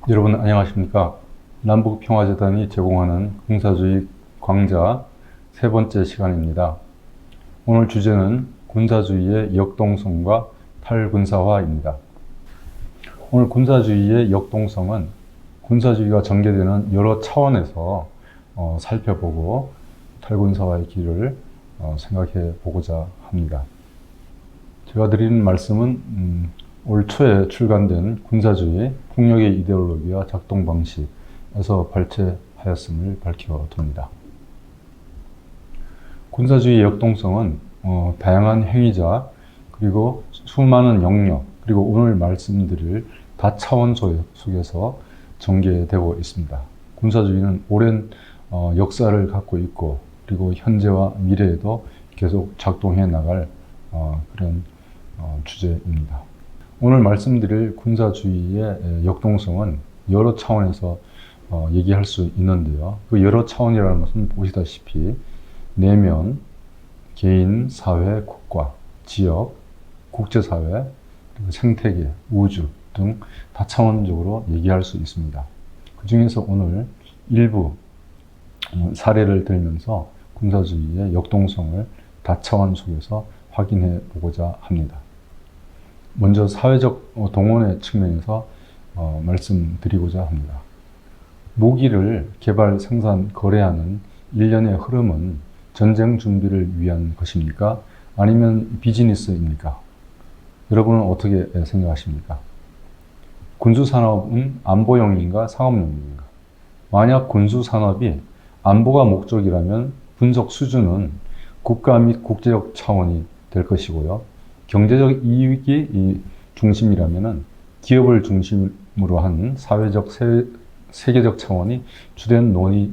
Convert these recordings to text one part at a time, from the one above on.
여러분 안녕하십니까? 남북평화재단이 제공하는 군사주의 강좌 세 번째 시간입니다. 오늘 주제는 군사주의의 역동성과 탈군사화입니다. 오늘 군사주의의 역동성은 군사주의가 전개되는 여러 차원에서 살펴보고 탈군사화의 길을 생각해 보고자 합니다. 제가 드리는 말씀은 올 초에 출간된 군사주의 폭력의 이데올로기와 작동 방식에서 발췌하였음을 밝혀둡니다. 군사주의의 역동성은 다양한 행위자 그리고 수많은 영역 그리고 오늘 말씀드릴 다차원 속에서 전개되고 있습니다. 군사주의는 오랜 역사를 갖고 있고 그리고 현재와 미래에도 계속 작동해 나갈 그런 주제입니다. 오늘 말씀드릴 군사주의의 역동성은 여러 차원에서 얘기할 수 있는데요. 그 여러 차원이라는 것은 보시다시피 내면, 개인, 사회, 국가, 지역, 국제사회, 그리고 생태계, 우주 등 다차원적으로 얘기할 수 있습니다. 그 중에서 오늘 일부 사례를 들면서 군사주의의 역동성을 다차원 속에서 확인해 보고자 합니다. 먼저 사회적 동원의 측면에서 말씀드리고자 합니다. 무기를 개발, 생산, 거래하는 일련의 흐름은 전쟁 준비를 위한 것입니까? 아니면 비즈니스입니까? 여러분은 어떻게 생각하십니까? 군수산업은 안보용인가 상업용인가? 만약 군수산업이 안보가 목적이라면 분석 수준은 국가 및 국제적 차원이 될 것이고요. 경제적 이익이 중심이라면 기업을 중심으로 한 사회적, 세계적 차원이 주된 논의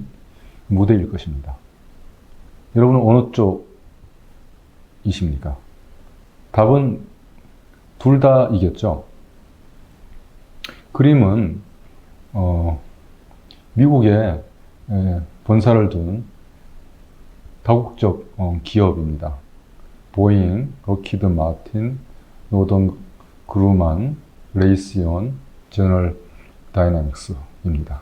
무대일 것입니다. 여러분은 어느 쪽이십니까? 답은 둘 다이겠죠. 그림은 미국에 본사를 둔 다국적 기업입니다. 보잉, 록히드 마틴, 노던 그루만, 레이시온, 제너럴 다이나믹스입니다.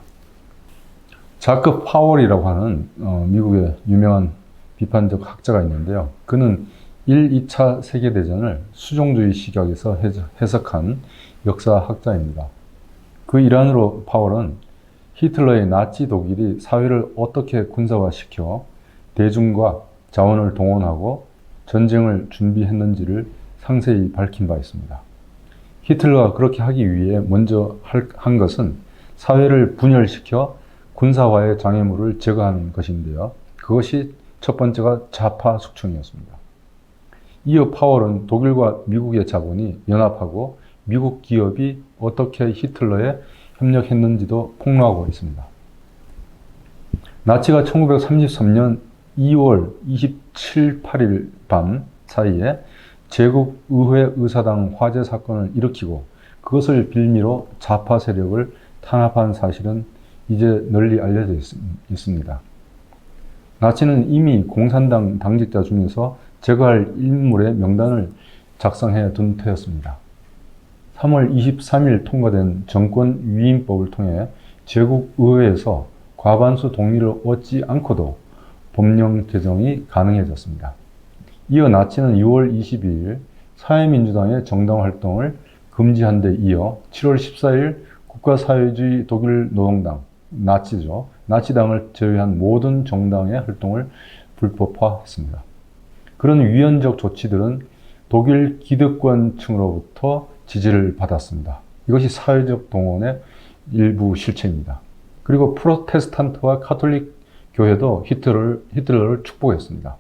자크 파월이라고 하는 미국의 유명한 비판적 학자가 있는데요. 그는 1, 2차 세계대전을 수종주의 시각에서 해석한 역사학자입니다. 그 일환으로 파월은 히틀러의 나치 독일이 사회를 어떻게 군사화시켜 대중과 자원을 동원하고 전쟁을 준비했는지를 상세히 밝힌 바 있습니다. 히틀러가 그렇게 하기 위해 먼저 한 것은 사회를 분열시켜 군사화의 장애물을 제거하는 것인데요. 그것이 첫 번째가 좌파 숙청이었습니다. 이어 파월은 독일과 미국의 자본이 연합하고 미국 기업이 어떻게 히틀러에 협력했는지도 폭로하고 있습니다. 나치가 1933년 2월 27, 8일 밤 사이에 제국의회 의사당 화재 사건을 일으키고 그것을 빌미로 좌파 세력을 탄압한 사실은 이제 널리 알려져 있습니다. 나치는 이미 공산당 당직자 중에서 제거할 인물의 명단을 작성해 둔 터였습니다. 3월 23일 통과된 정권위임법을 통해 제국의회에서 과반수 동의를 얻지 않고도 법령 제정이 가능해졌습니다. 이어 나치는 6월 22일 사회민주당의 정당 활동을 금지한 데 이어 7월 14일 국가사회주의 독일노동당, 나치죠. 나치당을 제외한 모든 정당의 활동을 불법화했습니다. 그런 위헌적 조치들은 독일 기득권층으로부터 지지를 받았습니다. 이것이 사회적 동원의 일부 실체입니다. 그리고 프로테스탄트와 카톨릭 교회도 히틀러를 축복했습니다.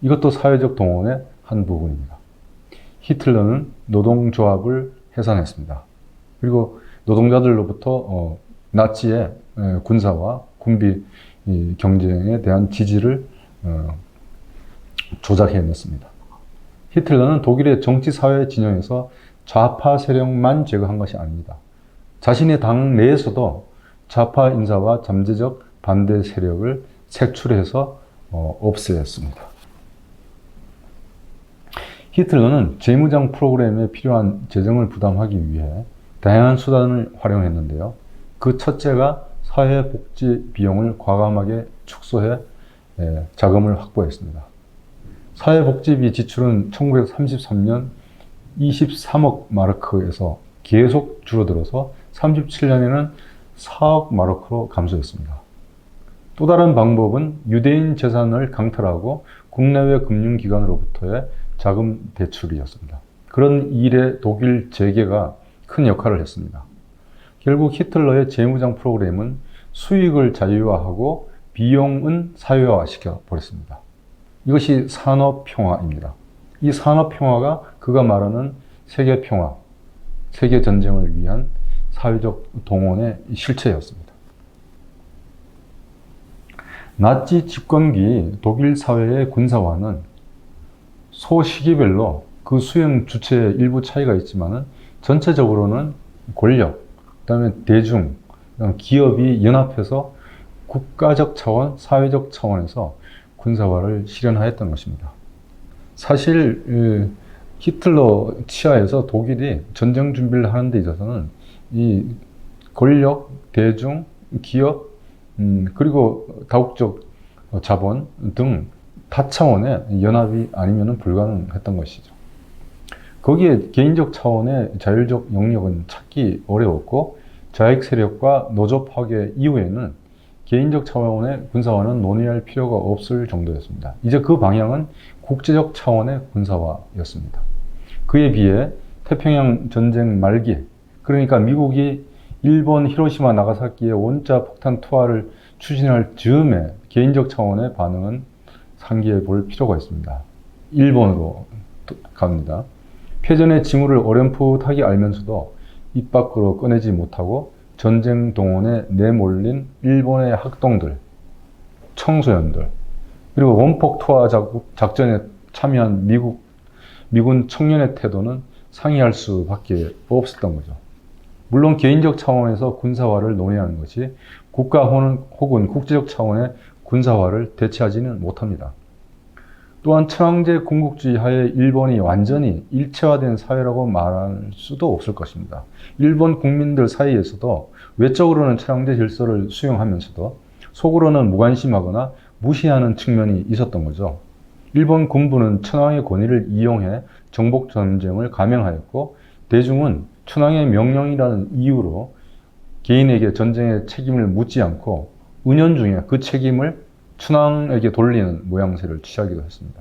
이것도 사회적 동원의 한 부분입니다. 히틀러는 노동조합을 해산했습니다. 그리고 노동자들로부터 나치의 군사와 군비 경쟁에 대한 지지를 조작해냈습니다. 히틀러는 독일의 정치-사회 진영에서 좌파 세력만 제거한 것이 아닙니다. 자신의 당 내에서도 좌파 인사와 잠재적 반대 세력을 색출해서 없애었습니다. 히틀러는 재무장 프로그램에 필요한 재정을 부담하기 위해 다양한 수단을 활용했는데요. 그 첫째가 사회복지 비용을 과감하게 축소해 자금을 확보했습니다. 사회복지비 지출은 1933년 23억 마르크에서 계속 줄어들어서 37년에는 4억 마르크로 감소했습니다. 또 다른 방법은 유대인 재산을 강탈하고 국내외 금융기관으로부터의 자금 대출이었습니다. 그런 일에 독일 재계가 큰 역할을 했습니다. 결국 히틀러의 재무장 프로그램은 수익을 자유화하고 비용은 사회화시켜 버렸습니다. 이것이 산업평화입니다. 이 산업평화가 그가 말하는 세계평화, 세계전쟁을 위한 사회적 동원의 실체였습니다. 나치 집권기 독일 사회의 군사화는 소시기별로 그 수행 주체의 일부 차이가 있지만 전체적으로는 권력, 그다음에 대중, 기업이 연합해서 국가적 차원, 사회적 차원에서 군사화를 실현하였던 것입니다. 사실 히틀러 치하에서 독일이 전쟁 준비를 하는 데 있어서는 이 권력, 대중, 기업, 그리고 다국적 자본 등 다차원의 연합이 아니면 불가능했던 것이죠. 거기에 개인적 차원의 자율적 영역은 찾기 어려웠고 좌익 세력과 노조 파괴 이후에는 개인적 차원의 군사화는 논의할 필요가 없을 정도였습니다. 이제 그 방향은 국제적 차원의 군사화였습니다. 그에 비해 태평양 전쟁 말기에, 그러니까 미국이 일본 히로시마 나가사키의 원자 폭탄 투하를 추진할 즈음에 개인적 차원의 반응은 상기해 볼 필요가 있습니다. 일본으로 갑니다. 패전의 징후를 어렴풋하게 알면서도 입 밖으로 꺼내지 못하고 전쟁 동원에 내몰린 일본의 학동들, 청소년들, 그리고 원폭 투하 작전에 참여한 미군 청년의 태도는 상의할 수밖에 없었던 거죠. 물론 개인적 차원에서 군사화를 논의하는 것이 국가 혹은 국제적 차원의 군사화를 대체하지는 못합니다. 또한 천황제 군국주의 하에 일본이 완전히 일체화된 사회라고 말할 수도 없을 것입니다. 일본 국민들 사이에서도 외적으로는 천황제 질서를 수용하면서도 속으로는 무관심하거나 무시하는 측면이 있었던 거죠. 일본 군부는 천황의 권위를 이용해 정복 전쟁을 감행하였고 대중은 천황의 명령이라는 이유로 개인에게 전쟁의 책임을 묻지 않고 은연중에 그 책임을 천황에게 돌리는 모양새를 취하기도 했습니다.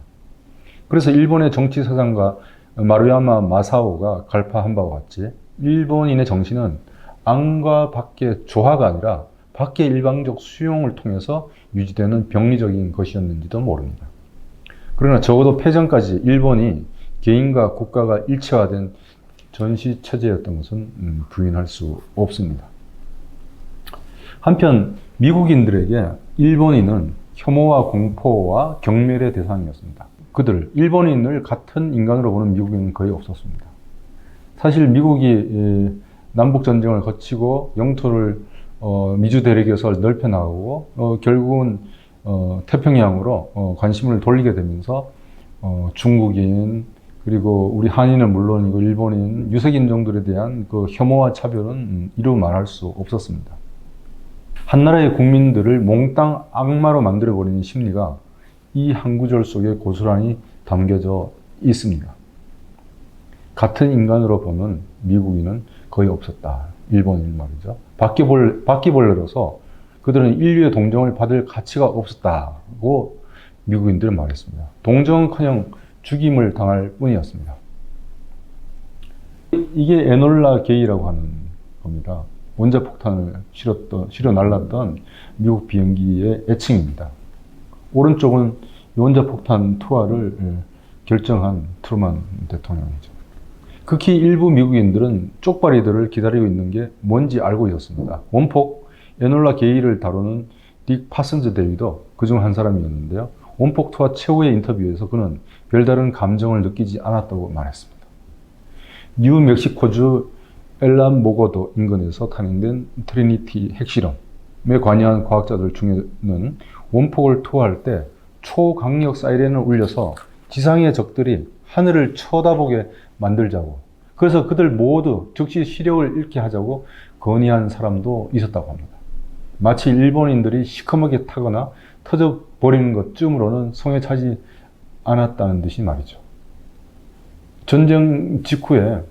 그래서 일본의 정치 사상가 마루야마 마사오가 갈파한 바와 같이 일본인의 정신은 안과 밖의 조화가 아니라 밖의 일방적 수용을 통해서 유지되는 병리적인 것이었는지도 모릅니다. 그러나 적어도 패전까지 일본이 개인과 국가가 일체화된 전시 체제였던 것은 부인할 수 없습니다. 한편 미국인들에게 일본인은 혐오와 공포와 경멸의 대상이었습니다. 일본인을 같은 인간으로 보는 미국인은 거의 없었습니다. 사실 미국이 남북전쟁을 거치고 영토를 미주 대륙에서 넓혀나가고 결국은 태평양으로 관심을 돌리게 되면서 중국인 그리고 우리 한인은 물론이고 일본인, 유색인종들에 대한 그 혐오와 차별은 이루 말할 수 없었습니다. 한 나라의 국민들을 몽땅 악마로 만들어버리는 심리가 이 한 구절 속에 고스란히 담겨져 있습니다. 같은 인간으로 보는 미국인은 거의 없었다. 일본인 말이죠. 바퀴벌레로서 그들은 인류의 동정을 받을 가치가 없었다고 미국인들은 말했습니다. 동정은커녕 죽임을 당할 뿐이었습니다. 이게 에놀라 게이라고 하는 겁니다. 원자폭탄을 실어 날랐던 미국 비행기의 애칭입니다. 오른쪽은 원자폭탄 투하를 결정한 트루만 대통령이죠. 극히 일부 미국인들은 쪽발이들을 기다리고 있는 게 뭔지 알고 있었습니다. 원폭 에놀라 게이를 다루는 딕 파슨즈 대위도 그중 한 사람이었는데요. 원폭 투하 최후의 인터뷰에서 그는 별다른 감정을 느끼지 않았다고 말했습니다. 뉴멕시코주 엘람모고도 인근에서 탄생된 트리니티 핵실험에 관여한 과학자들 중에는 원폭을 투하할 때 초강력 사이렌을 울려서 지상의 적들이 하늘을 쳐다보게 만들자고 그래서 그들 모두 즉시 시력을 잃게 하자고 건의한 사람도 있었다고 합니다. 마치 일본인들이 시커멓게 타거나 터져버리는 것쯤으로는 성에 차지 않았다는 듯이 말이죠. 전쟁 직후에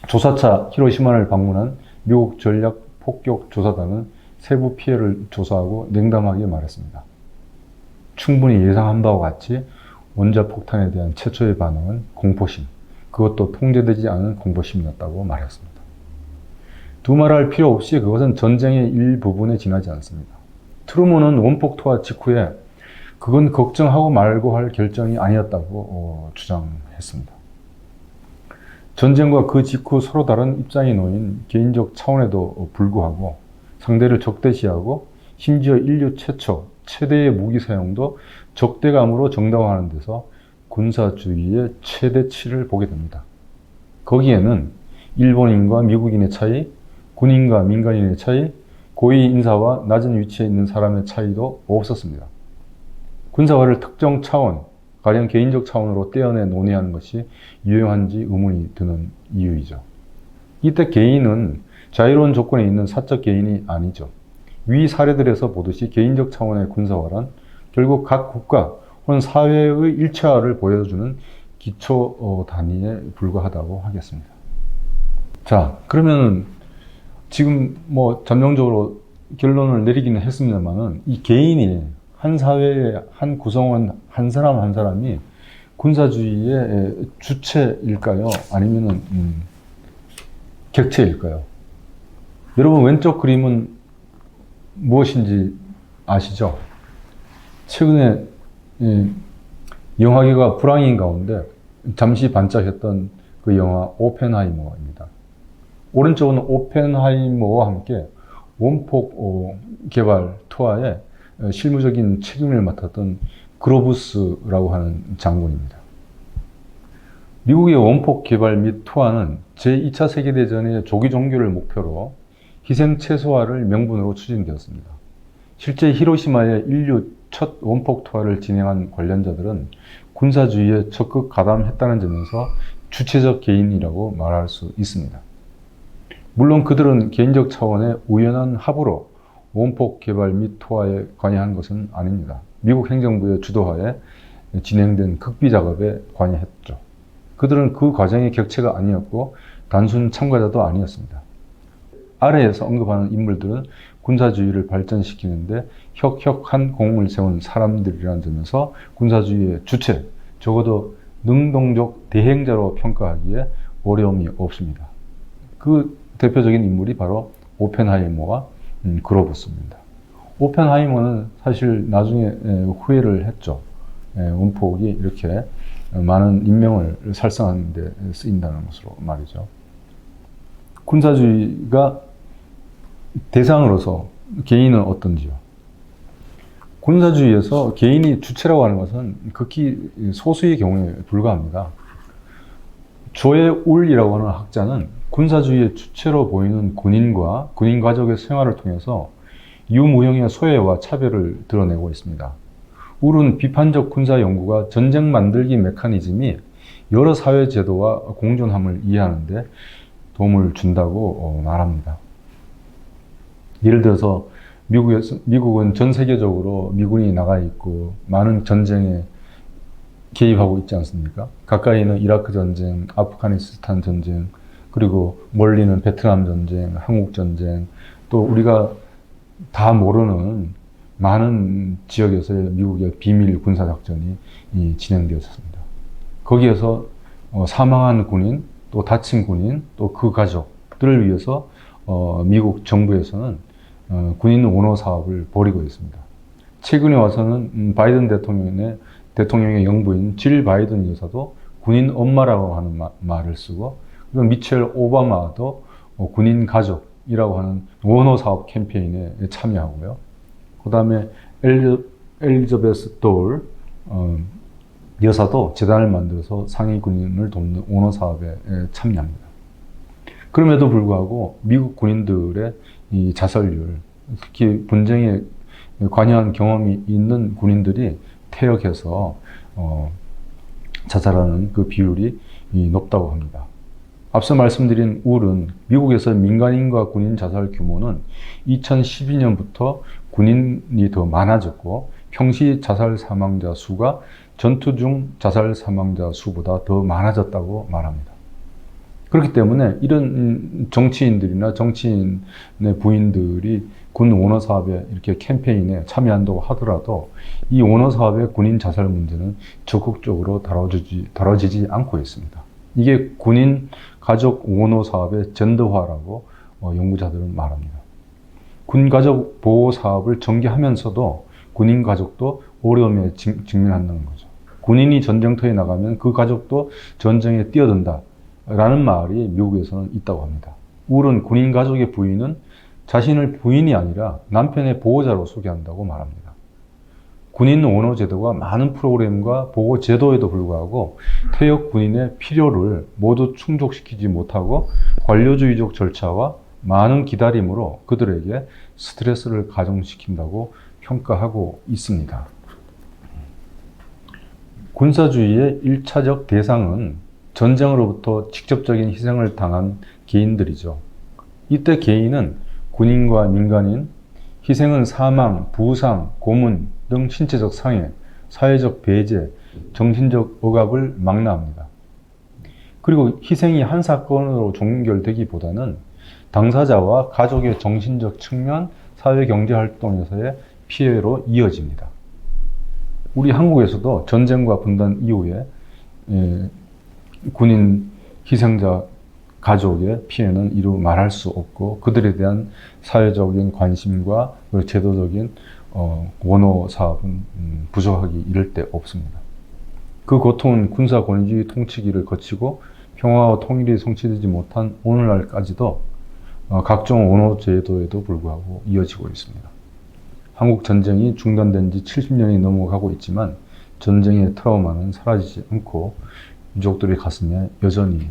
조사차 히로시마를 방문한 미국 전략 폭격 조사단은 세부 피해를 조사하고 냉담하게 말했습니다. 충분히 예상한 바와 같이 원자폭탄에 대한 최초의 반응은 공포심, 그것도 통제되지 않은 공포심이었다고 말했습니다. 두말할 필요 없이 그것은 전쟁의 일부분에 지나지 않습니다. 트루먼은 원폭 투하 직후에 그건 걱정하고 말고 할 결정이 아니었다고 주장했습니다. 전쟁과 그 직후 서로 다른 입장이 놓인 개인적 차원에도 불구하고 상대를 적대시하고 심지어 인류 최대의 무기 사용도 적대감으로 정당화하는 데서 군사주의의 최대치를 보게 됩니다. 거기에는 일본인과 미국인의 차이, 군인과 민간인의 차이, 고위 인사와 낮은 위치에 있는 사람의 차이도 없었습니다. 군사화를 특정 차원, 가령 개인적 차원으로 떼어내 논의하는 것이 유용한지 의문이 드는 이유이죠. 이때 개인은 자유로운 조건에 있는 사적 개인이 아니죠. 위 사례들에서 보듯이 개인적 차원의 군사화란 결국 각 국가 혹은 사회의 일체화를 보여주는 기초 단위에 불과하다고 하겠습니다. 자, 그러면 지금 뭐 잠정적으로 결론을 내리기는 했습니다만은 이 개인이 한 사회의 한 구성원 한 사람 한 사람이 군사주의의 주체일까요? 아니면은 객체일까요? 여러분 왼쪽 그림은 무엇인지 아시죠? 최근에 영화계가 불황인 가운데 잠시 반짝했던 그 영화 오펜하이머입니다. 오른쪽은 오펜하이머와 함께 원폭 개발 투하에 실무적인 책임을 맡았던 그로부스라고 하는 장군입니다. 미국의 원폭 개발 및 투하는 제2차 세계대전의 조기 종교를 목표로 희생 최소화를 명분으로 추진되었습니다. 실제 히로시마의 인류 첫 원폭 투하를 진행한 관련자들은 군사주의에 적극 가담했다는 점에서 주체적 개인이라고 말할 수 있습니다. 물론 그들은 개인적 차원의 우연한 합으로 원폭 개발 및 투하에 관여한 것은 아닙니다. 미국 행정부의 주도하에 진행된 극비 작업에 관여했죠. 그들은 그 과정의 객체가 아니었고 단순 참가자도 아니었습니다. 아래에서 언급하는 인물들은 군사주의를 발전시키는데 혁혁한 공을 세운 사람들이라는 점에서 군사주의의 주체, 적어도 능동적 대행자로 평가하기에 어려움이 없습니다. 그 대표적인 인물이 바로 오펜하이머와 그로부스입니다. 오펜하이머는 사실 나중에 후회를 했죠. 원폭이 이렇게 많은 인명을 살상하는 데 쓰인다는 것으로 말이죠. 군사주의가 대상으로서 개인은 어떤지요? 군사주의에서 개인이 주체라고 하는 것은 극히 소수의 경우에 불과합니다. 조에울이라고 하는 학자는 군사주의의 주체로 보이는 군인과 군인 가족의 생활을 통해서 유무형의 소외와 차별을 드러내고 있습니다. 울은 비판적 군사 연구가 전쟁 만들기 메커니즘이 여러 사회 제도와 공존함을 이해하는 데 도움을 준다고 말합니다. 예를 들어서 미국은 전 세계적으로 미군이 나가 있고 많은 전쟁에 개입하고 있지 않습니까? 가까이는 이라크 전쟁, 아프가니스탄 전쟁, 그리고 멀리는 베트남 전쟁, 한국 전쟁, 또 우리가 다 모르는 많은 지역에서의 미국의 비밀 군사작전이 진행되었습니다. 거기에서 사망한 군인, 또 다친 군인, 또 그 가족들을 위해서 미국 정부에서는 군인 원호 사업을 벌이고 있습니다. 최근에 와서는 바이든 대통령의 영부인 질 바이든 여사도 군인 엄마라고 하는 말을 쓰고, 그리고 미첼 오바마도 군인 가족이라고 하는 원호 사업 캠페인에 참여하고요. 그 다음에 엘리자베스 돌 여사도 재단을 만들어서 상위 군인을 돕는 원호 사업에 참여합니다. 그럼에도 불구하고 미국 군인들의 이 자살률, 특히 분쟁에 관여한 경험이 있는 군인들이 퇴역해서 자살하는 그 비율이 높다고 합니다. 앞서 말씀드린 울은 미국에서 민간인과 군인 자살 규모는 2012년부터 군인이 더 많아졌고 평시 자살 사망자 수가 전투 중 자살 사망자 수보다 더 많아졌다고 말합니다. 그렇기 때문에 이런 정치인들이나 정치인의 부인들이 군 원어 사업에 이렇게 캠페인에 참여한다고 하더라도 이 원어 사업의 군인 자살 문제는 적극적으로 다뤄지지 않고 있습니다. 이게 군인 가족 원어 사업의 젠더화라고 연구자들은 말합니다. 군 가족 보호 사업을 전개하면서도 군인 가족도 어려움에 직면한다는 거죠. 군인이 전쟁터에 나가면 그 가족도 전쟁에 뛰어든다 라는 말이 미국에서는 있다고 합니다. 울은 군인 가족의 부인은 자신을 부인이 아니라 남편의 보호자로 소개한다고 말합니다. 군인 원호 제도가 많은 프로그램과 보호 제도에도 불구하고 퇴역 군인의 필요를 모두 충족시키지 못하고 관료주의적 절차와 많은 기다림으로 그들에게 스트레스를 가중시킨다고 평가하고 있습니다. 군사주의의 1차적 대상은 전쟁으로부터 직접적인 희생을 당한 개인들이죠. 이때 개인은 군인과 민간인, 희생은 사망, 부상, 고문 등 신체적 상해, 사회적 배제, 정신적 억압을 망라합니다. 그리고 희생이 한 사건으로 종결되기보다는 당사자와 가족의 정신적 측면, 사회경제활동에서의 피해로 이어집니다. 우리 한국에서도 전쟁과 분단 이후에 군인 희생자 가족의 피해는 이루 말할 수 없고 그들에 대한 사회적인 관심과 제도적인 원호 사업은 부족하기 이를 데 없습니다. 그 고통은 군사 권위주의 통치기를 거치고 평화와 통일이 성취되지 못한 오늘날까지도 각종 원호 제도에도 불구하고 이어지고 있습니다. 한국 전쟁이 중단된 지 70년이 넘어가고 있지만 전쟁의 트라우마는 사라지지 않고 유족들의 가슴에 여전히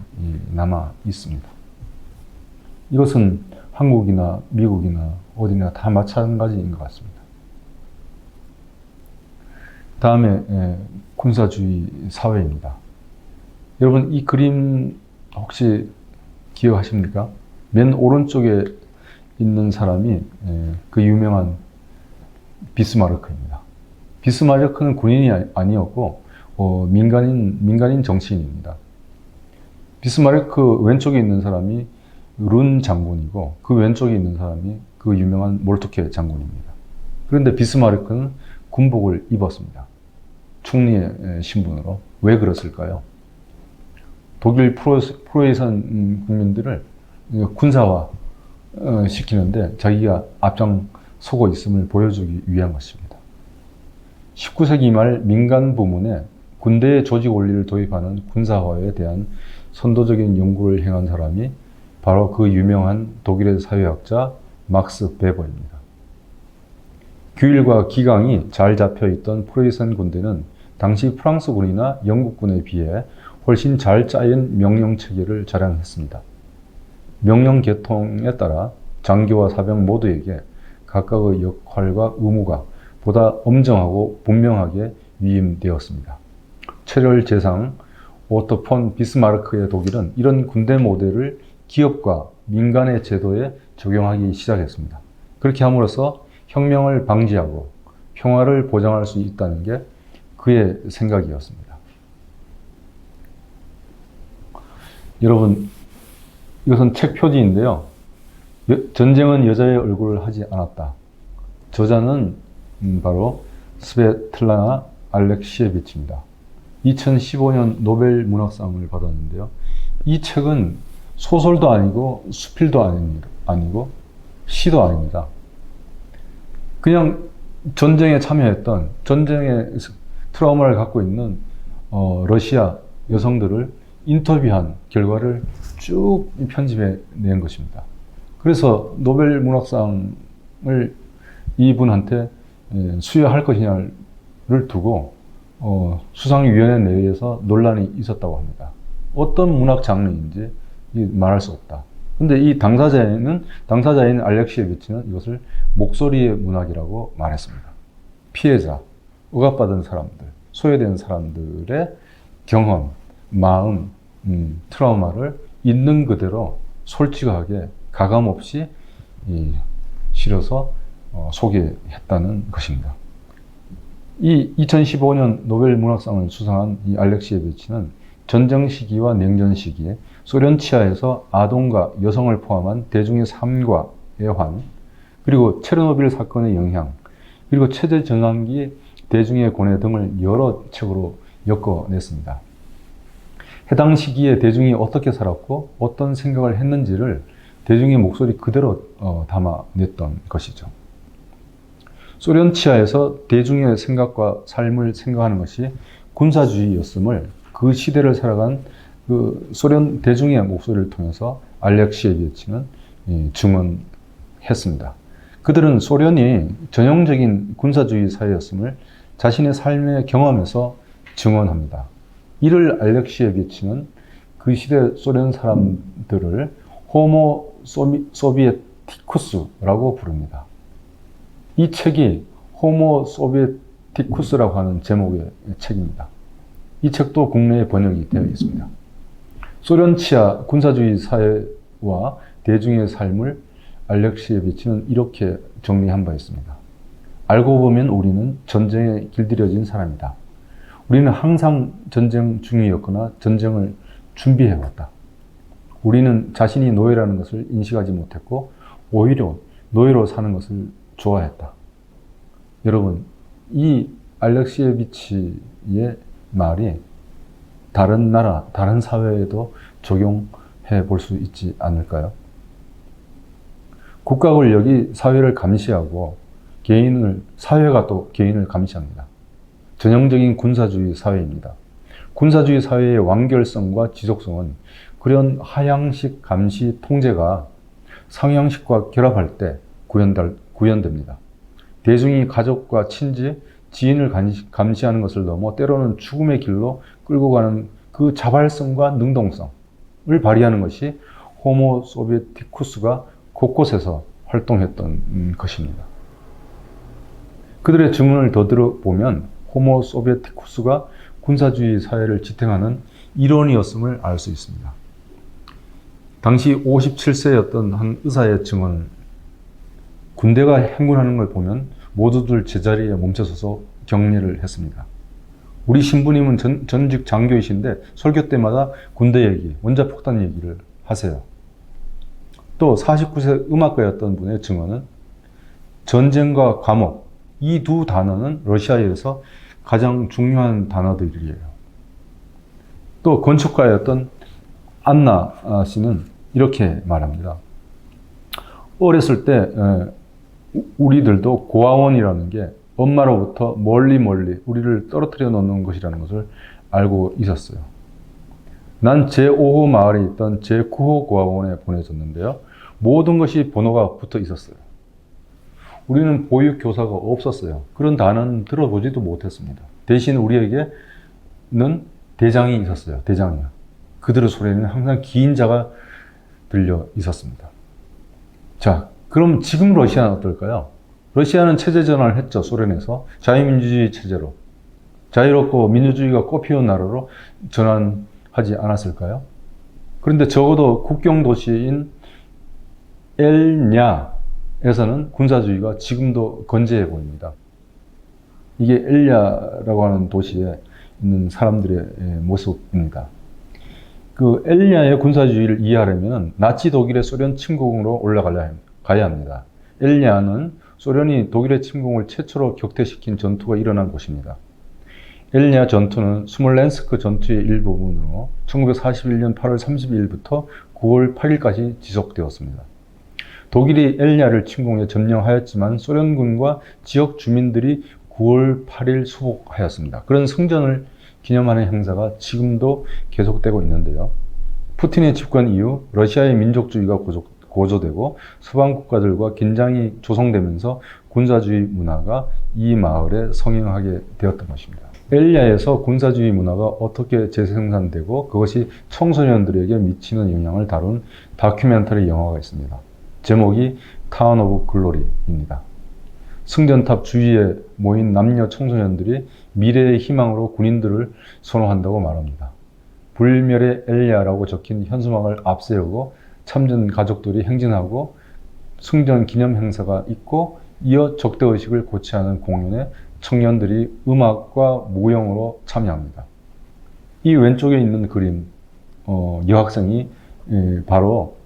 남아 있습니다. 이것은 한국이나 미국이나 어디나 다 마찬가지인 것 같습니다. 다음에 군사주의 사회입니다. 여러분 이 그림 혹시 기억하십니까? 맨 오른쪽에 있는 사람이 그 유명한 비스마르크입니다. 비스마르크는 군인이 아니었고 민간인 정치인입니다. 비스마르크 왼쪽에 있는 사람이 룬 장군이고 그 왼쪽에 있는 사람이 그 유명한 몰트케 장군입니다. 그런데 비스마르크는 군복을 입었습니다. 총리의 신분으로. 왜 그랬을까요? 독일 프로이센 국민들을 군사화 시키는데 자기가 앞장서고 있음을 보여주기 위한 것입니다. 19세기 말 민간 부문에 군대의 조직 원리를 도입하는 군사화에 대한 선도적인 연구를 행한 사람이 바로 그 유명한 독일의 사회학자 막스 베버입니다. 규율과 기강이 잘 잡혀 있던 프로이센 군대는 당시 프랑스군이나 영국군에 비해 훨씬 잘 짜인 명령 체계를 자랑했습니다. 명령 계통에 따라 장교와 사병 모두에게 각각의 역할과 의무가 보다 엄정하고 분명하게 위임되었습니다. 체럴 제상 오토 폰 비스마르크의 독일은 이런 군대 모델을 기업과 민간의 제도에 적용하기 시작했습니다. 그렇게 함으로써 혁명을 방지하고 평화를 보장할 수 있다는 게 그의 생각이었습니다. 여러분, 이것은 책 표지인데요. 전쟁은 여자의 얼굴을 하지 않았다. 저자는 바로 스베틀라나 알렉시에비치입니다. 2015년 노벨 문학상을 받았는데요. 이 책은 소설도 아니고 수필도 아니고 시도 아닙니다. 그냥 전쟁에 참여했던 전쟁의 트라우마를 갖고 있는 러시아 여성들을 인터뷰한 결과를 쭉 편집해 낸 것입니다. 그래서 노벨 문학상을 이분한테 수여할 것이냐를 두고 수상위원회 내에서 논란이 있었다고 합니다. 어떤 문학 장르인지 말할 수 없다. 근데 이 당사자인 알렉시에비치는 이것을 목소리의 문학이라고 말했습니다. 피해자, 억압받은 사람들, 소외된 사람들의 경험, 마음, 트라우마를 있는 그대로 솔직하게 가감 없이 실어서 소개했다는 것입니다. 이 2015년 노벨 문학상을 수상한 이 알렉시에비치는 전쟁 시기와 냉전 시기에 소련 치하에서 아동과 여성을 포함한 대중의 삶과 애환, 그리고 체르노빌 사건의 영향, 그리고 체제 전환기 대중의 고뇌 등을 여러 책으로 엮어냈습니다. 해당 시기에 대중이 어떻게 살았고 어떤 생각을 했는지를 대중의 목소리 그대로 담아냈던 것이죠. 소련 치하에서 대중의 생각과 삶을 생각하는 것이 군사주의였음을 그 시대를 살아간 그 소련 대중의 목소리를 통해서 알렉시에비치는 증언했습니다. 그들은 소련이 전형적인 군사주의 사회였음을 자신의 삶의 경험에서 증언합니다. 이를 알렉시에비치는 그 시대 소련 사람들을 호모 소비에티쿠스라고 부릅니다. 이 책이 호모 소비에티쿠스라고 하는 제목의 책입니다. 이 책도 국내에 번역이 되어 있습니다. 소련 치하 군사주의 사회와 대중의 삶을 알렉시에비치는 이렇게 정리한 바 있습니다. 알고 보면 우리는 전쟁에 길들여진 사람이다. 우리는 항상 전쟁 중이었거나 전쟁을 준비해왔다. 우리는 자신이 노예라는 것을 인식하지 못했고 오히려 노예로 사는 것을 좋아했다. 여러분, 이 알렉시에비치의 말이 다른 나라, 다른 사회에도 적용해 볼 수 있지 않을까요? 국가 권력이 사회를 감시하고 사회가 또 개인을 감시합니다. 전형적인 군사주의 사회입니다. 군사주의 사회의 완결성과 지속성은 그런 하향식 감시 통제가 상향식과 결합할 때 구현됩니다. 대중이 가족과 친지, 지인을 감시하는 것을 넘어 때로는 죽음의 길로 끌고 가는 그 자발성과 능동성을 발휘하는 것이 호모 소비에티쿠스가 곳곳에서 활동했던 것입니다. 그들의 증언을 더 들어보면 호모 소비에티쿠스가 군사주의 사회를 지탱하는 일원이었음을 알 수 있습니다. 당시 57세였던 한 의사의 증언을 군대가 행군하는 걸 보면 모두들 제자리에 멈춰서서 격려를 했습니다. 우리 신부님은 전직 장교이신데 설교 때마다 군대 얘기, 원자폭탄 얘기를 하세요. 또 49세 음악가였던 분의 증언은 전쟁과 감옥, 이 두 단어는 러시아에서 가장 중요한 단어들이에요. 또 건축가였던 안나 씨는 이렇게 말합니다. 어렸을 때 우리들도 고아원이라는 게 엄마로부터 멀리 우리를 떨어뜨려 놓는 것이라는 것을 알고 있었어요. 난 제5호 마을에 있던 제9호 고아원에 보내졌는데요. 모든 것이 번호가 붙어 있었어요. 우리는 보육교사가 없었어요. 그런 단어는 들어보지도 못했습니다. 대신 우리에게는 대장이 있었어요. 대장이요. 그들의 소리는 항상 기인자가 들려 있었습니다. 자, 그럼 지금 러시아는 어떨까요? 러시아는 체제 전환을 했죠. 소련에서. 자유민주주의 체제로. 자유롭고 민주주의가 꽃피운 나라로 전환하지 않았을까요? 그런데 적어도 국경 도시인 엘냐에서는 군사주의가 지금도 건재해 보입니다. 이게 엘냐라고 하는 도시에 있는 사람들의 모습입니다. 그 엘냐의 군사주의를 이해하려면 나치 독일의 소련 침공으로 가야 합니다. 엘냐는 소련이 독일의 침공을 최초로 격퇴시킨 전투가 일어난 곳입니다. 엘냐 전투는 스몰렌스크 전투의 일부분으로 1941년 8월 30일부터 9월 8일까지 지속되었습니다. 독일이 엘냐를 침공해 점령하였지만 소련군과 지역 주민들이 9월 8일 수복하였습니다. 그런 승전을 기념하는 행사가 지금도 계속되고 있는데요. 푸틴의 집권 이후 러시아의 민족주의가 고조되고 서방 국가들과 긴장이 조성되면서 군사주의 문화가 이 마을에 성행하게 되었던 것입니다. 엘냐에서 군사주의 문화가 어떻게 재생산되고 그것이 청소년들에게 미치는 영향을 다룬 다큐멘터리 영화가 있습니다. 제목이 타운 오브 글로리입니다. 승전탑 주위에 모인 남녀 청소년들이 미래의 희망으로 군인들을 선호한다고 말합니다. 불멸의 엘리야라고 적힌 현수막을 앞세우고 참전 가족들이 행진하고 승전 기념 행사가 있고, 이어 적대의식을 고취하는 공연에 청년들이 음악과 무용으로 참여합니다. 이 왼쪽에 있는 그림, 여학생이 바로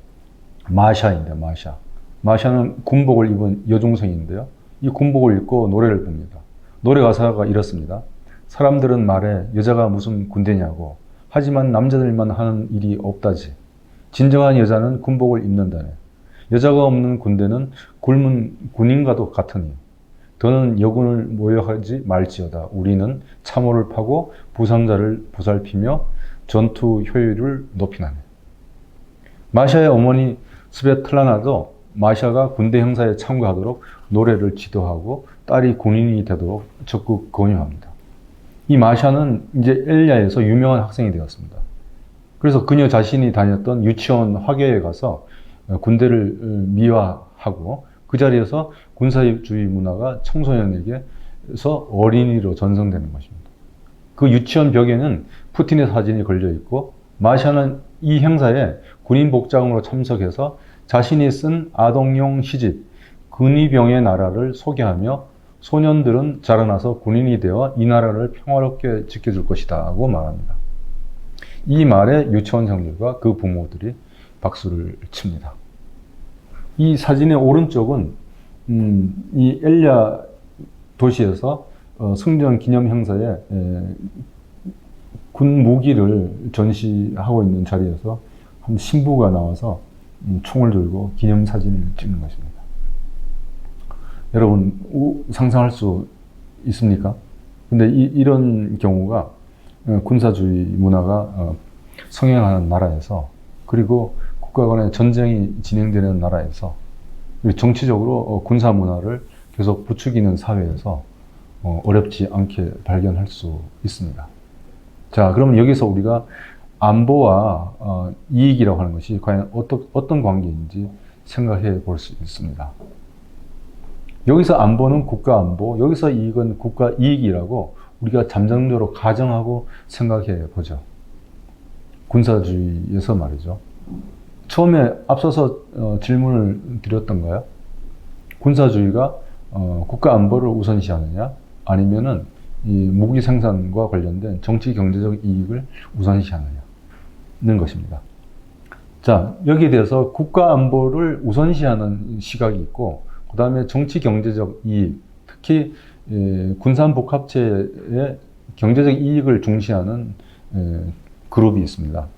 마샤입니다. 마샤. 마샤는 군복을 입은 여중생인데요. 이 군복을 입고 노래를 부릅니다. 노래 가사가 이렇습니다. 사람들은 말해 여자가 무슨 군대냐고. 하지만 남자들만 하는 일이 없다지. 진정한 여자는 군복을 입는다네. 여자가 없는 군대는 굶은 군인과도 같으니. 더는 여군을 모욕하지 말지어다. 우리는 참호를 파고 부상자를 보살피며 전투 효율을 높이나네. 마샤의 어머니 스베틀라나도 마샤가 군대 행사에 참가하도록 노래를 지도하고 딸이 군인이 되도록 적극 권유합니다. 이 마샤는 이제 엘리야에서 유명한 학생이 되었습니다. 그래서 그녀 자신이 다녔던 유치원 화교에 가서 군대를 미화하고 그 자리에서 군사주의 문화가 청소년에게서 어린이로 전승되는 것입니다. 그 유치원 벽에는 푸틴의 사진이 걸려 있고, 마샤는 이 행사에 군인 복장으로 참석해서 자신이 쓴 아동용 시집 근위병의 나라를 소개하며 소년들은 자라나서 군인이 되어 이 나라를 평화롭게 지켜줄 것이다 하고 말합니다. 이 말에 유치원생들과 그 부모들이 박수를 칩니다. 이 사진의 오른쪽은 이 엘리야 도시에서 승전 기념 행사에 군 무기를 전시하고 있는 자리에서 한 신부가 나와서 총을 들고 기념 사진을 찍는 것입니다. 여러분 상상할 수 있습니까? 근데 이런 경우가 군사주의 문화가 성행하는 나라에서, 그리고 국가 간의 전쟁이 진행되는 나라에서, 정치적으로 군사 문화를 계속 부추기는 사회에서 어렵지 않게 발견할 수 있습니다. 자, 그럼 여기서 우리가 안보와 이익이라고 하는 것이 과연 어떤 관계인지 생각해 볼 수 있습니다. 여기서 안보는 국가 안보, 여기서 이익은 국가 이익이라고 우리가 잠정적으로 가정하고 생각해 보죠. 군사주의에서 말이죠. 처음에 앞서서 질문을 드렸던가요? 군사주의가 국가 안보를 우선시하느냐, 아니면은 이 무기 생산과 관련된 정치 경제적 이익을 우선시하느냐는 것입니다. 자, 여기에 대해서 국가 안보를 우선시하는 시각이 있고, 그 다음에 정치 경제적 이익, 특히 군산 복합체의 경제적 이익을 중시하는 그룹이 있습니다.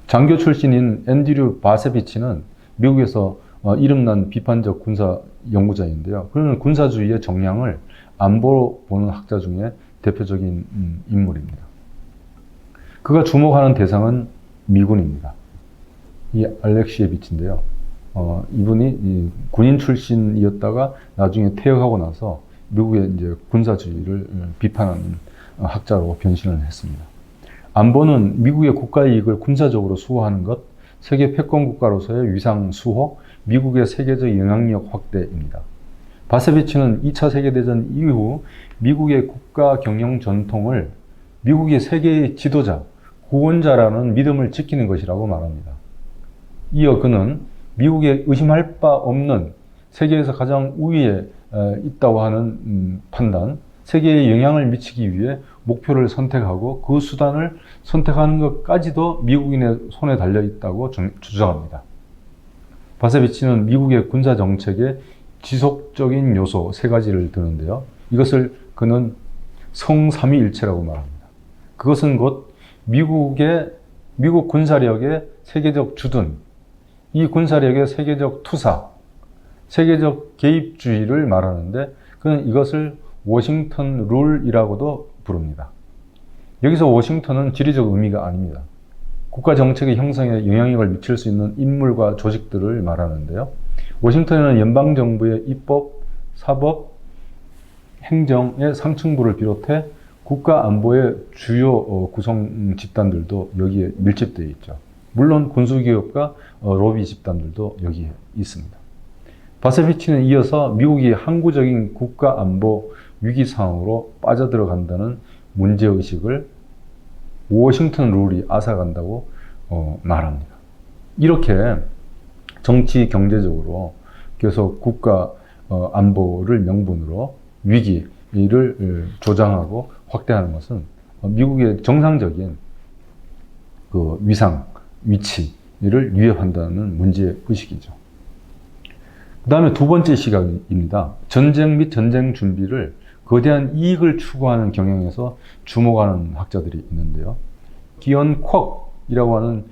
장교 출신인 앤드류 바세비치는 미국에서 이름난 비판적 군사 연구자인데요. 그는 군사주의의 정량을 안보로 보는 학자 중에 대표적인 인물입니다. 그가 주목하는 대상은 미군입니다. 이 알렉시에비치인데요. 이분이 군인 출신이었다가 나중에 퇴역하고 나서 미국의 이제 군사주의를 비판하는 학자로 변신을 했습니다. 안보는 미국의 국가 이익을 군사적으로 수호하는 것, 세계 패권 국가로서의 위상 수호, 미국의 세계적 영향력 확대입니다. 바세비치는 2차 세계대전 이후 미국의 국가 경영 전통을 미국의 세계의 지도자, 구원자라는 믿음을 지키는 것이라고 말합니다. 이어 그는 미국에 의심할 바 없는 세계에서 가장 우위에 있다고 하는 판단, 세계에 영향을 미치기 위해 목표를 선택하고 그 수단을 선택하는 것까지도 미국인의 손에 달려 있다고 주장합니다. 바세비치는 미국의 군사 정책의 지속적인 요소 3가지를 드는데요. 이것을 그는 성삼위일체라고 말합니다. 그것은 곧 미국 군사력의 세계적 주둔, 이 군사력의 세계적 투사, 세계적 개입주의를 말하는데, 그는 이것을 워싱턴 룰이라고도 부릅니다. 여기서 워싱턴은 지리적 의미가 아닙니다. 국가 정책의 형성에 영향력을 미칠 수 있는 인물과 조직들을 말하는데요. 워싱턴에는 연방정부의 입법, 사법, 행정의 상층부를 비롯해 국가안보의 주요 구성 집단들도 여기에 밀집되어 있죠. 물론 군수기업과 로비 집단들도 여기에 있습니다. 바세비치는 이어서 미국이 항구적인 국가안보 위기 상황으로 빠져들어간다는 문제의식을 워싱턴 룰이 앗아간다고 말합니다. 이렇게 정치 경제적으로 계속 국가 안보를 명분으로 위기를 조장하고 확대하는 것은 미국의 정상적인 그 위상, 위치를 위협한다는 문제의식이죠. 그 다음에 두 번째 시각입니다. 전쟁 및 전쟁 준비를 거대한 이익을 추구하는 경향에서 주목하는 학자들이 있는데요. 기언 콕이라고 하는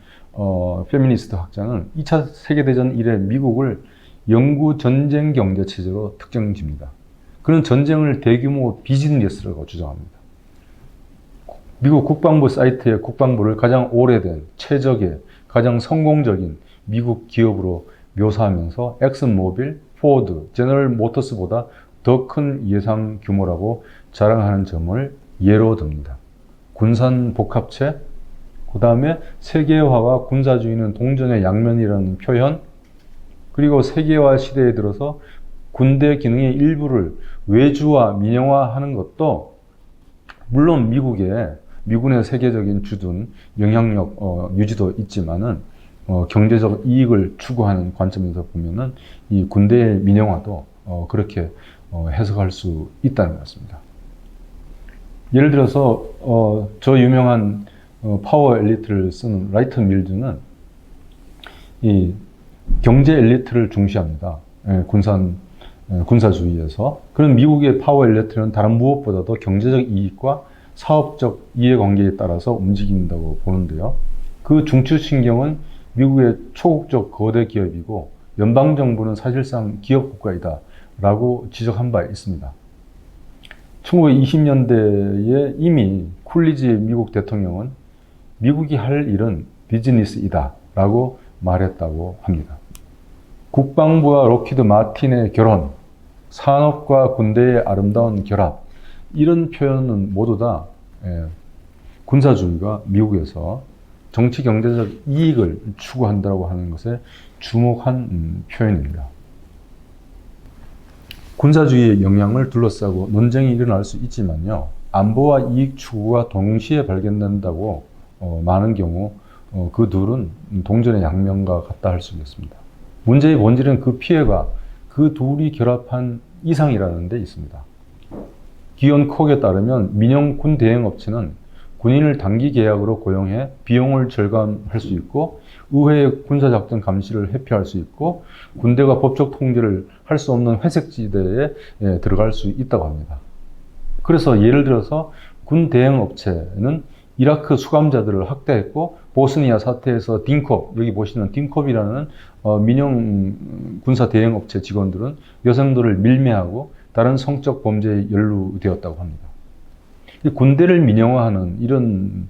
페미니스트 학자는 2차 세계대전 이래 미국을 영구 전쟁 경제 체제로 특정짓니다. 그는 전쟁을 대규모 비즈니스라고 주장합니다. 미국 국방부 사이트에 국방부를 가장 오래된, 최적의, 가장 성공적인 미국 기업으로 묘사하면서 엑슨모빌, 포드, 제너럴 모터스보다 더 큰 예상 규모라고 자랑하는 점을 예로 듭니다. 군산 복합체, 그 다음에 세계화와 군사주의는 동전의 양면이라는 표현, 그리고 세계화 시대에 들어서 군대 기능의 일부를 외주화, 민영화하는 것도 물론 미군의 세계적인 주둔, 영향력 유지도 있지만은 경제적 이익을 추구하는 관점에서 보면은 이 군대의 민영화도 그렇게 해석할 수 있다는 것입니다. 예를 들어서 저 유명한 파워 엘리트를 쓰는 라이트 밀즈는 이 경제 엘리트를 중시합니다. 군사주의에서. 그런 미국의 파워 엘리트는 다른 무엇보다도 경제적 이익과 사업적 이해관계에 따라서 움직인다고 보는데요. 그 중추신경은 미국의 초국적 거대 기업이고 연방정부는 사실상 기업국가이다 라고 지적한 바 있습니다. 1920년대에 이미 쿨리지 미국 대통령은 미국이 할 일은 비즈니스이다 라고 말했다고 합니다. 국방부와 록히드 마틴의 결혼, 산업과 군대의 아름다운 결합, 이런 표현은 모두 다 군사주의가 미국에서 정치 경제적 이익을 추구한다고 하는 것에 주목한 표현입니다. 군사주의의 영향을 둘러싸고 논쟁이 일어날 수 있지만요. 안보와 이익 추구가 동시에 발견된다고 많은 경우 그 둘은 동전의 양면과 같다 할 수 있습니다. 문제의 본질은 그 피해가 그 둘이 결합한 이상이라는 데 있습니다. 기언 콕에 따르면 민영 군 대행 업체는 군인을 단기 계약으로 고용해 비용을 절감할 수 있고 의회의 군사작전 감시를 회피할 수 있고 군대가 법적 통제를 할 수 없는 회색지대에 들어갈 수 있다고 합니다. 그래서 예를 들어서 군 대행 업체는 이라크 수감자들을 학대했고 보스니아 사태에서 딘콥, 여기 보시는 딘콥이라는 민영 군사 대행 업체 직원들은 여성들을 밀매하고 다른 성적 범죄에 연루되었다고 합니다. 군대를 민영화하는 이런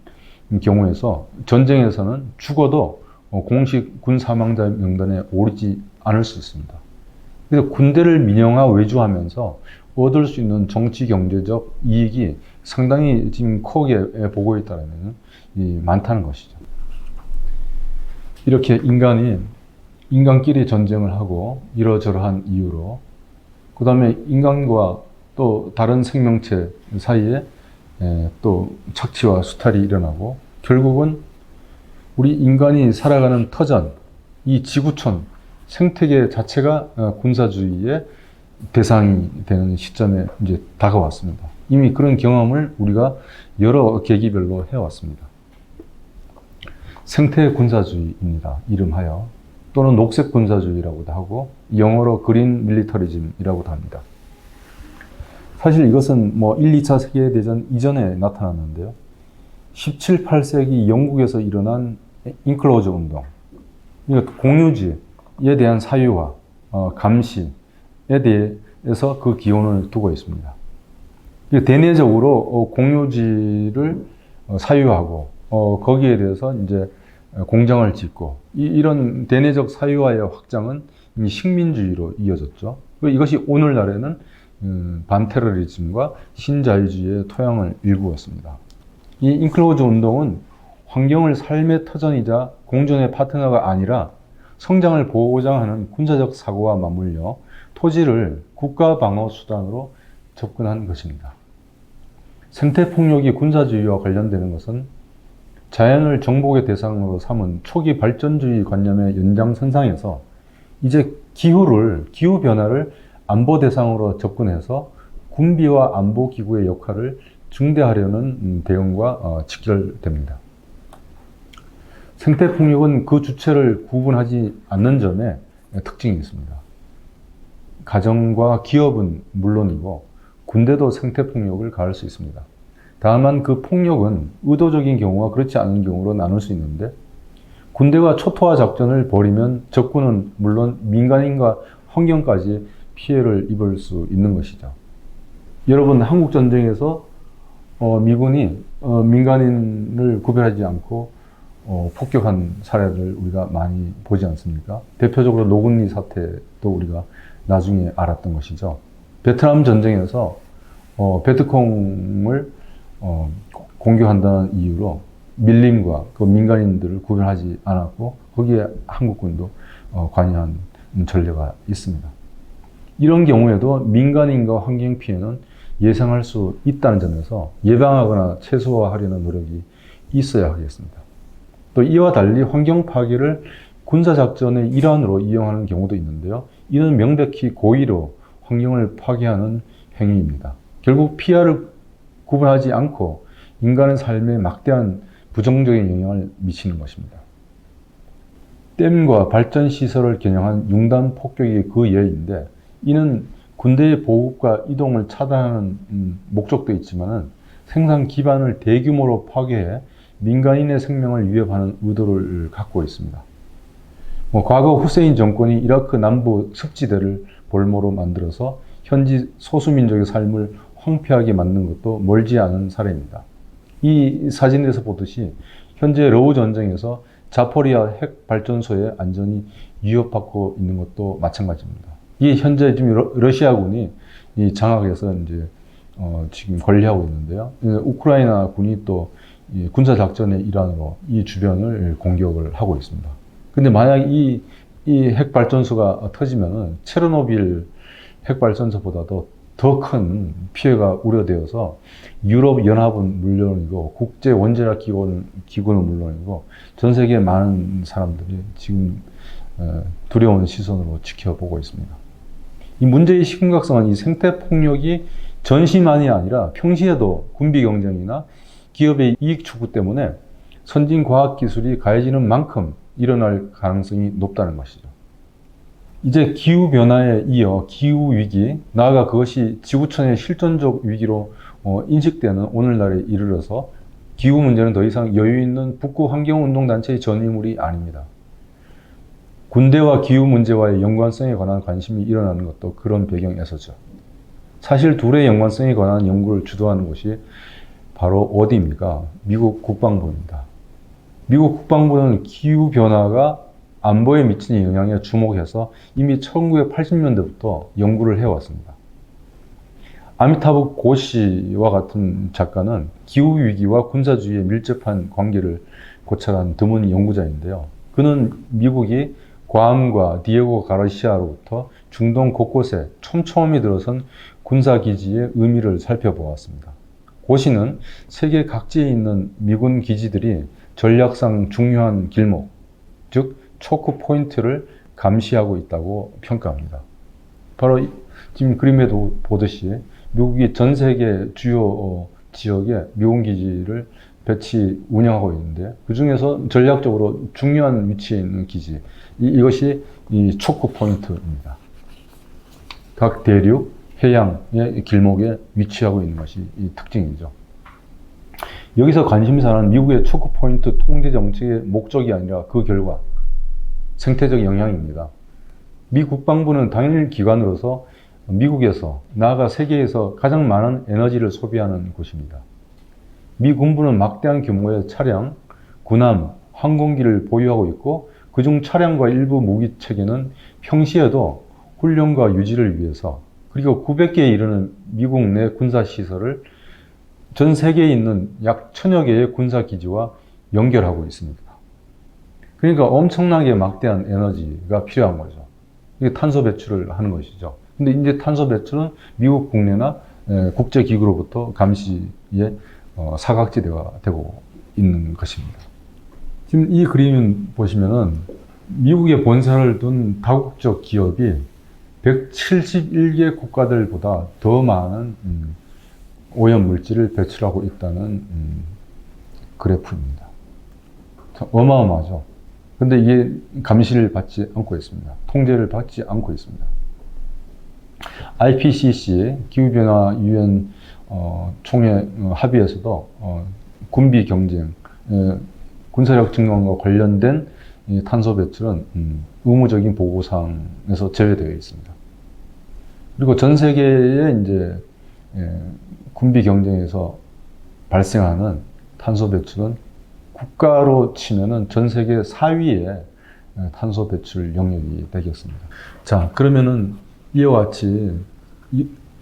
경우에서 전쟁에서는 죽어도 공식 군 사망자 명단에 오르지 않을 수 있습니다. 그래서 군대를 민영화 외주하면서 얻을 수 있는 정치 경제적 이익이 상당히 지금 콕의 보고에 따르면 많다는 것이죠. 이렇게 인간끼리 전쟁을 하고 이러저러한 이유로 그 다음에 인간과 또 다른 생명체 사이에 또 착취와 수탈이 일어나고 결국은 우리 인간이 살아가는 터전, 이 지구촌, 생태계 자체가 군사주의의 대상이 되는 시점에 이제 다가왔습니다. 이미 그런 경험을 우리가 여러 계기별로 해왔습니다. 생태 군사주의입니다. 이름하여. 또는 녹색 군사주의라고도 하고 영어로 그린 밀리터리즘이라고도 합니다. 사실 이것은 1, 2차 세계대전 이전에 나타났는데요. 17, 18세기 영국에서 일어난 인클로저 운동, 그러니까 공유지에 대한 사유화, 감시에 대해서 그 기원을 두고 있습니다. 대내적으로 공유지를 사유하고 거기에 대해서 이제 공장을 짓고 이런 대내적 사유화의 확장은 이미 식민주의로 이어졌죠. 이것이 오늘날에는 반테러리즘과 신자유주의의 토양을 일구고 있습니다. 이 인클로저 운동은 환경을 삶의 터전이자 공존의 파트너가 아니라 성장을 보장하는 군사적 사고와 맞물려 토지를 국가 방어 수단으로 접근한 것입니다. 생태폭력이 군사주의와 관련되는 것은 자연을 정복의 대상으로 삼은 초기 발전주의 관념의 연장선상에서 이제 기후 변화를 안보 대상으로 접근해서 군비와 안보기구의 역할을 중대하려는 대응과 직결됩니다. 생태폭력은 그 주체를 구분하지 않는 점에 특징이 있습니다. 가정과 기업은 물론이고 군대도 생태폭력을 가할 수 있습니다. 다만 그 폭력은 의도적인 경우와 그렇지 않은 경우로 나눌 수 있는데 군대가 초토화 작전을 벌이면 적군은 물론 민간인과 환경까지 피해를 입을 수 있는 것이죠. 여러분, 한국전쟁에서 미군이 민간인을 구별하지 않고 폭격한 사례를 우리가 많이 보지 않습니까? 대표적으로 노근리 사태도 우리가 나중에 알았던 것이죠. 베트남 전쟁에서 베트콩을 공격한다는 이유로 밀림과 그 민간인들을 구별하지 않았고 거기에 한국군도 관여한 전례가 있습니다. 이런 경우에도 민간인과 환경 피해는 예상할 수 있다는 점에서 예방하거나 최소화하려는 노력이 있어야 하겠습니다. 또 이와 달리 환경 파괴를 군사작전의 일환으로 이용하는 경우도 있는데요. 이는 명백히 고의로 환경을 파괴하는 행위입니다. 결국 피해를 구분하지 않고 인간의 삶에 막대한 부정적인 영향을 미치는 것입니다. 댐과 발전시설을 겨냥한 융단 폭격이 그 예인데 이는 군대의 보급과 이동을 차단하는 목적도 있지만 생산 기반을 대규모로 파괴해 민간인의 생명을 위협하는 의도를 갖고 있습니다. 과거 후세인 정권이 이라크 남부 습지대를 볼모로 만들어서 현지 소수민족의 삶을 황폐하게 만든 것도 멀지 않은 사례입니다. 이 사진에서 보듯이 현재 러우 전쟁에서 자포리아 핵발전소의 안전이 위협받고 있는 것도 마찬가지입니다. 이 현재 지금 러시아군이 장악해서 이제 지금 관리하고 있는데요. 우크라이나 군이 또 군사 작전의 일환으로 이 주변을 공격을 하고 있습니다. 근데 만약 이 핵발전소가 터지면은 체르노빌 핵발전소보다도 더 큰 피해가 우려되어서 유럽 연합은 물론이고 국제 원자력 기구는 물론이고 전 세계 많은 사람들이 지금 두려운 시선으로 지켜보고 있습니다. 이 문제의 심각성은 이 생태 폭력이 전시만이 아니라 평시에도 군비 경쟁이나 기업의 이익 추구 때문에 선진 과학 기술이 가해지는 만큼 일어날 가능성이 높다는 것이죠. 이제 기후변화에 이어 기후위기, 나아가 그것이 지구촌의 실존적 위기로 인식되는 오늘날에 이르러서 기후 문제는 더 이상 여유 있는 북구 환경운동단체의 전유물이 아닙니다. 군대와 기후 문제와의 연관성에 관한 관심이 일어나는 것도 그런 배경에서죠. 사실 둘의 연관성에 관한 연구를 주도하는 곳이 바로 어디입니까? 미국 국방부입니다. 미국 국방부는 기후변화가 안보에 미치는 영향에 주목해서 이미 1980년대부터 연구를 해왔습니다. 아미타브 고시와 같은 작가는 기후위기와 군사주의의 밀접한 관계를 고찰한 드문 연구자인데요. 그는 미국이 괌과 디에고 가르시아로부터 중동 곳곳에 촘촘히 들어선 군사기지의 의미를 살펴보았습니다. 고시는 세계 각지에 있는 미군 기지들이 전략상 중요한 길목, 즉 초크 포인트를 감시하고 있다고 평가합니다. 바로 지금 그림에도 보듯이 미국이 전 세계 주요 지역에 미군 기지를 운영하고 있는데 그 중에서 전략적으로 중요한 위치에 있는 기지, 이것이 이 초크 포인트입니다. 각 대륙, 해양의 길목에 위치하고 있는 것이 이 특징이죠. 여기서 관심사는 미국의 초크 포인트 통제 정책의 목적이 아니라 그 결과, 생태적 영향입니다. 미 국방부는 당일 기관으로서 미국에서, 나아가 세계에서 가장 많은 에너지를 소비하는 곳입니다. 미 군부는 막대한 규모의 차량, 군함, 항공기를 보유하고 있고 그중 차량과 일부 무기 체계는 평시에도 훈련과 유지를 위해서 그리고 900개에 이르는 미국 내 군사시설을 전 세계에 있는 약 1000여 개의 군사기지와 연결하고 있습니다. 그러니까 엄청나게 막대한 에너지가 필요한 거죠. 이게 탄소 배출을 하는 것이죠. 근데 이제 탄소 배출은 미국 국내나 국제기구로부터 감시의 사각지대가 되고 있는 것입니다. 지금 이 그림 보시면은 미국에 본사를 둔 다국적 기업이 171개 국가들보다 더 많은 오염물질을 배출하고 있다는 그래프입니다. 어마어마하죠. 근데 이게 감시를 받지 않고 있습니다. 통제를 받지 않고 있습니다. IPCC 기후변화 유엔 총회 합의에서도 군비 경쟁, 군사력 증강과 관련된 이 탄소 배출은 의무적인 보고사항에서 제외되어 있습니다. 그리고 전 세계의 이제 군비 경쟁에서 발생하는 탄소 배출은 국가로 치면은 전 세계 4위의 탄소 배출 영역이 되겠습니다. 자, 그러면은 이와 같이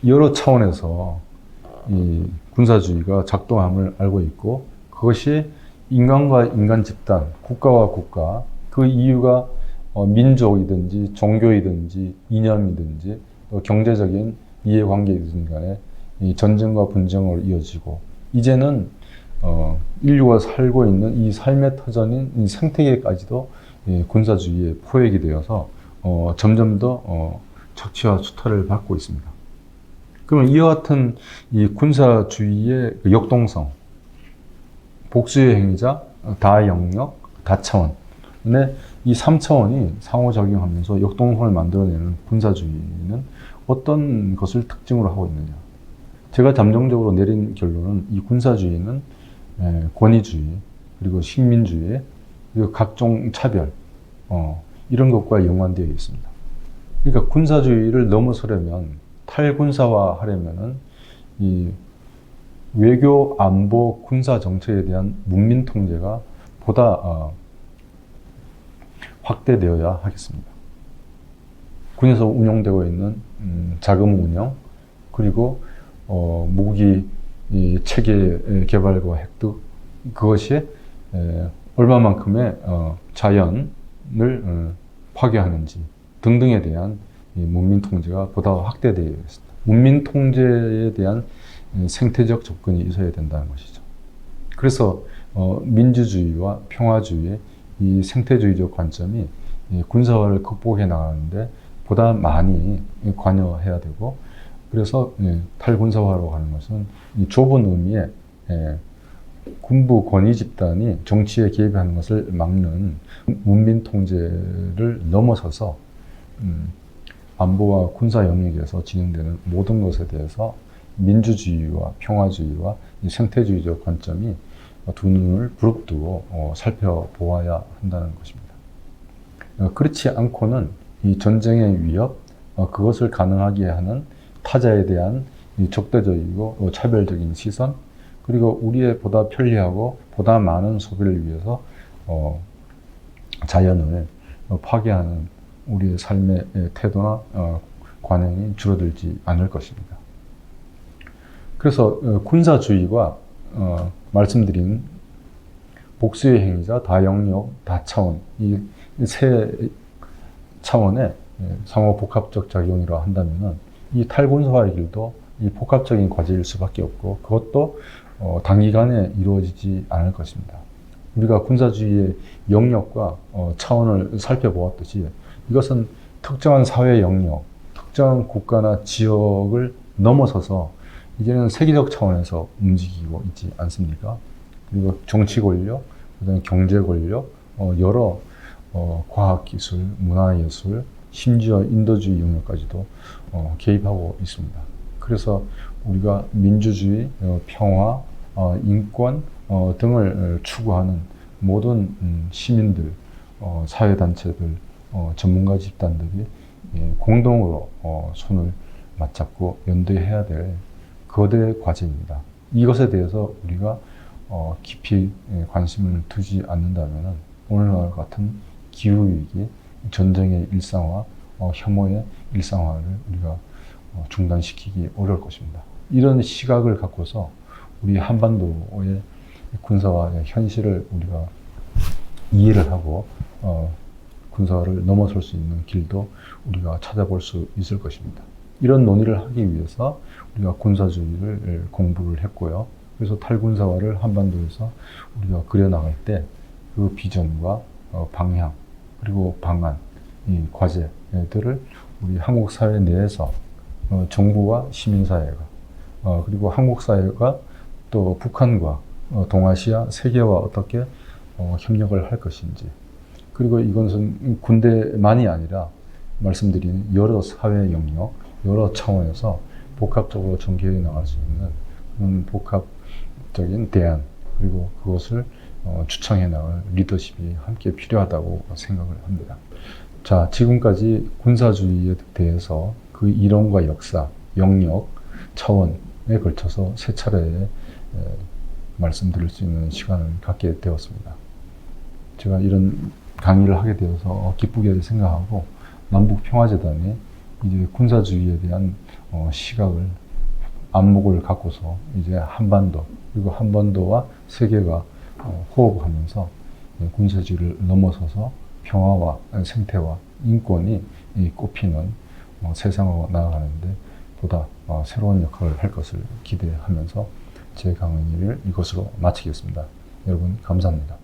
여러 차원에서 이 군사주의가 작동함을 알고 있고, 그것이 인간과 인간 집단, 국가와 국가, 그 이유가 민족이든지 종교이든지 이념이든지 또 경제적인 이해관계이든지 간에 이 전쟁과 분쟁으로 이어지고, 이제는 인류가 살고 있는 이 삶의 터전인 이 생태계까지도 군사주의의 포획이 되어서 점점 더 적치와 추탈을 받고 있습니다. 그러면 이와 같은 이 군사주의의 그 역동성, 복수의 행위자, 다영역, 다차원, 이 3차원이 상호작용하면서 역동성을 만들어내는 군사주의는 어떤 것을 특징으로 하고 있느냐. 제가 잠정적으로 내린 결론은 이 군사주의는 권위주의, 그리고 식민주의, 그리고 각종 차별, 이런 것과 연관되어 있습니다. 그러니까 군사주의를 넘어서려면, 탈군사화 하려면은 이 외교, 안보, 군사 정책에 대한 문민 통제가 보다 확대되어야 하겠습니다. 군에서 운영되고 있는 자금 운영, 그리고 무기 체계 개발과 획득, 그것이 얼마만큼의 자연을 파괴하는지 등등에 대한 문민 통제가 보다 확대되어 있습니다. 문민 통제에 대한 생태적 접근이 있어야 된다는 것이죠. 그래서 민주주의와 평화주의의 이 생태주의적 관점이 군사화를 극복해 나가는데 보다 많이 관여해야 되고, 그래서 탈군사화로 가는 것은 이 좁은 의미의 군부 권위 집단이 정치에 개입하는 것을 막는 문민 통제를 넘어서서 안보와 군사 영역에서 진행되는 모든 것에 대해서 민주주의와 평화주의와 이 생태주의적 관점이 두 눈을 부릅뜨고 살펴보아야 한다는 것입니다. 그렇지 않고는 이 전쟁의 위협, 그것을 가능하게 하는 타자에 대한 이 적대적이고 차별적인 시선, 그리고 우리의 보다 편리하고 보다 많은 소비를 위해서 자연을 파괴하는 우리의 삶의 태도나 관행이 줄어들지 않을 것입니다. 그래서 군사주의가 말씀드린 복수의 행위자, 다영역, 다차원, 이 세 차원의 상호 복합적 작용이라 한다면은 이 탈군사화의 길도 이 복합적인 과제일 수밖에 없고, 그것도 단기간에 이루어지지 않을 것입니다. 우리가 군사주의의 영역과 차원을 살펴보았듯이, 이것은 특정한 사회 영역, 특정한 국가나 지역을 넘어서서 이제는 세계적 차원에서 움직이고 있지 않습니까? 그리고 정치 권력, 그다음에 경제 권력, 여러 과학기술, 문화예술, 심지어 인도주의 영역까지도 개입하고 있습니다. 그래서 우리가 민주주의, 평화, 인권 등을 추구하는 모든 시민들, 사회단체들, 전문가 집단들이 공동으로 손을 맞잡고 연대해야 될 거대 과제입니다. 이것에 대해서 우리가 깊이 관심을 두지 않는다면 오늘날 같은 기후위기, 전쟁의 일상화, 혐오의 일상화를 우리가 중단시키기 어려울 것입니다. 이런 시각을 갖고서 우리 한반도의 군사화의 현실을 우리가 이해를 하고 군사화를 넘어설 수 있는 길도 우리가 찾아볼 수 있을 것입니다. 이런 논의를 하기 위해서 우리가 군사주의를 공부를 했고요. 그래서 탈군사화를 한반도에서 우리가 그려나갈 때 그 비전과 방향 그리고 방안, 이 과제들을 우리 한국 사회 내에서 정부와 시민사회가 그리고 한국 사회가 또 북한과 동아시아 세계와 어떻게 협력을 할 것인지, 그리고 이것은 군대만이 아니라 말씀드린 여러 사회 영역, 여러 차원에서 복합적으로 전개해 나갈 수 있는 그런 복합적인 대안, 그리고 그것을 주창해 나갈 리더십이 함께 필요하다고 생각을 합니다. 자, 지금까지 군사주의에 대해서 그 이론과 역사, 영역, 차원에 걸쳐서 세 차례 말씀드릴 수 있는 시간을 갖게 되었습니다. 제가 이런 강의를 하게 되어서 기쁘게 생각하고, 남북평화재단이 이제 군사주의에 대한 시각을, 안목을 갖고서 이제 한반도, 그리고 한반도와 세계가 호흡하면서 군사주의를 넘어서서 평화와 생태와 인권이 꼽히는 세상으로 나아가는데 보다 새로운 역할을 할 것을 기대하면서 제 강의를 이것으로 마치겠습니다. 여러분 감사합니다.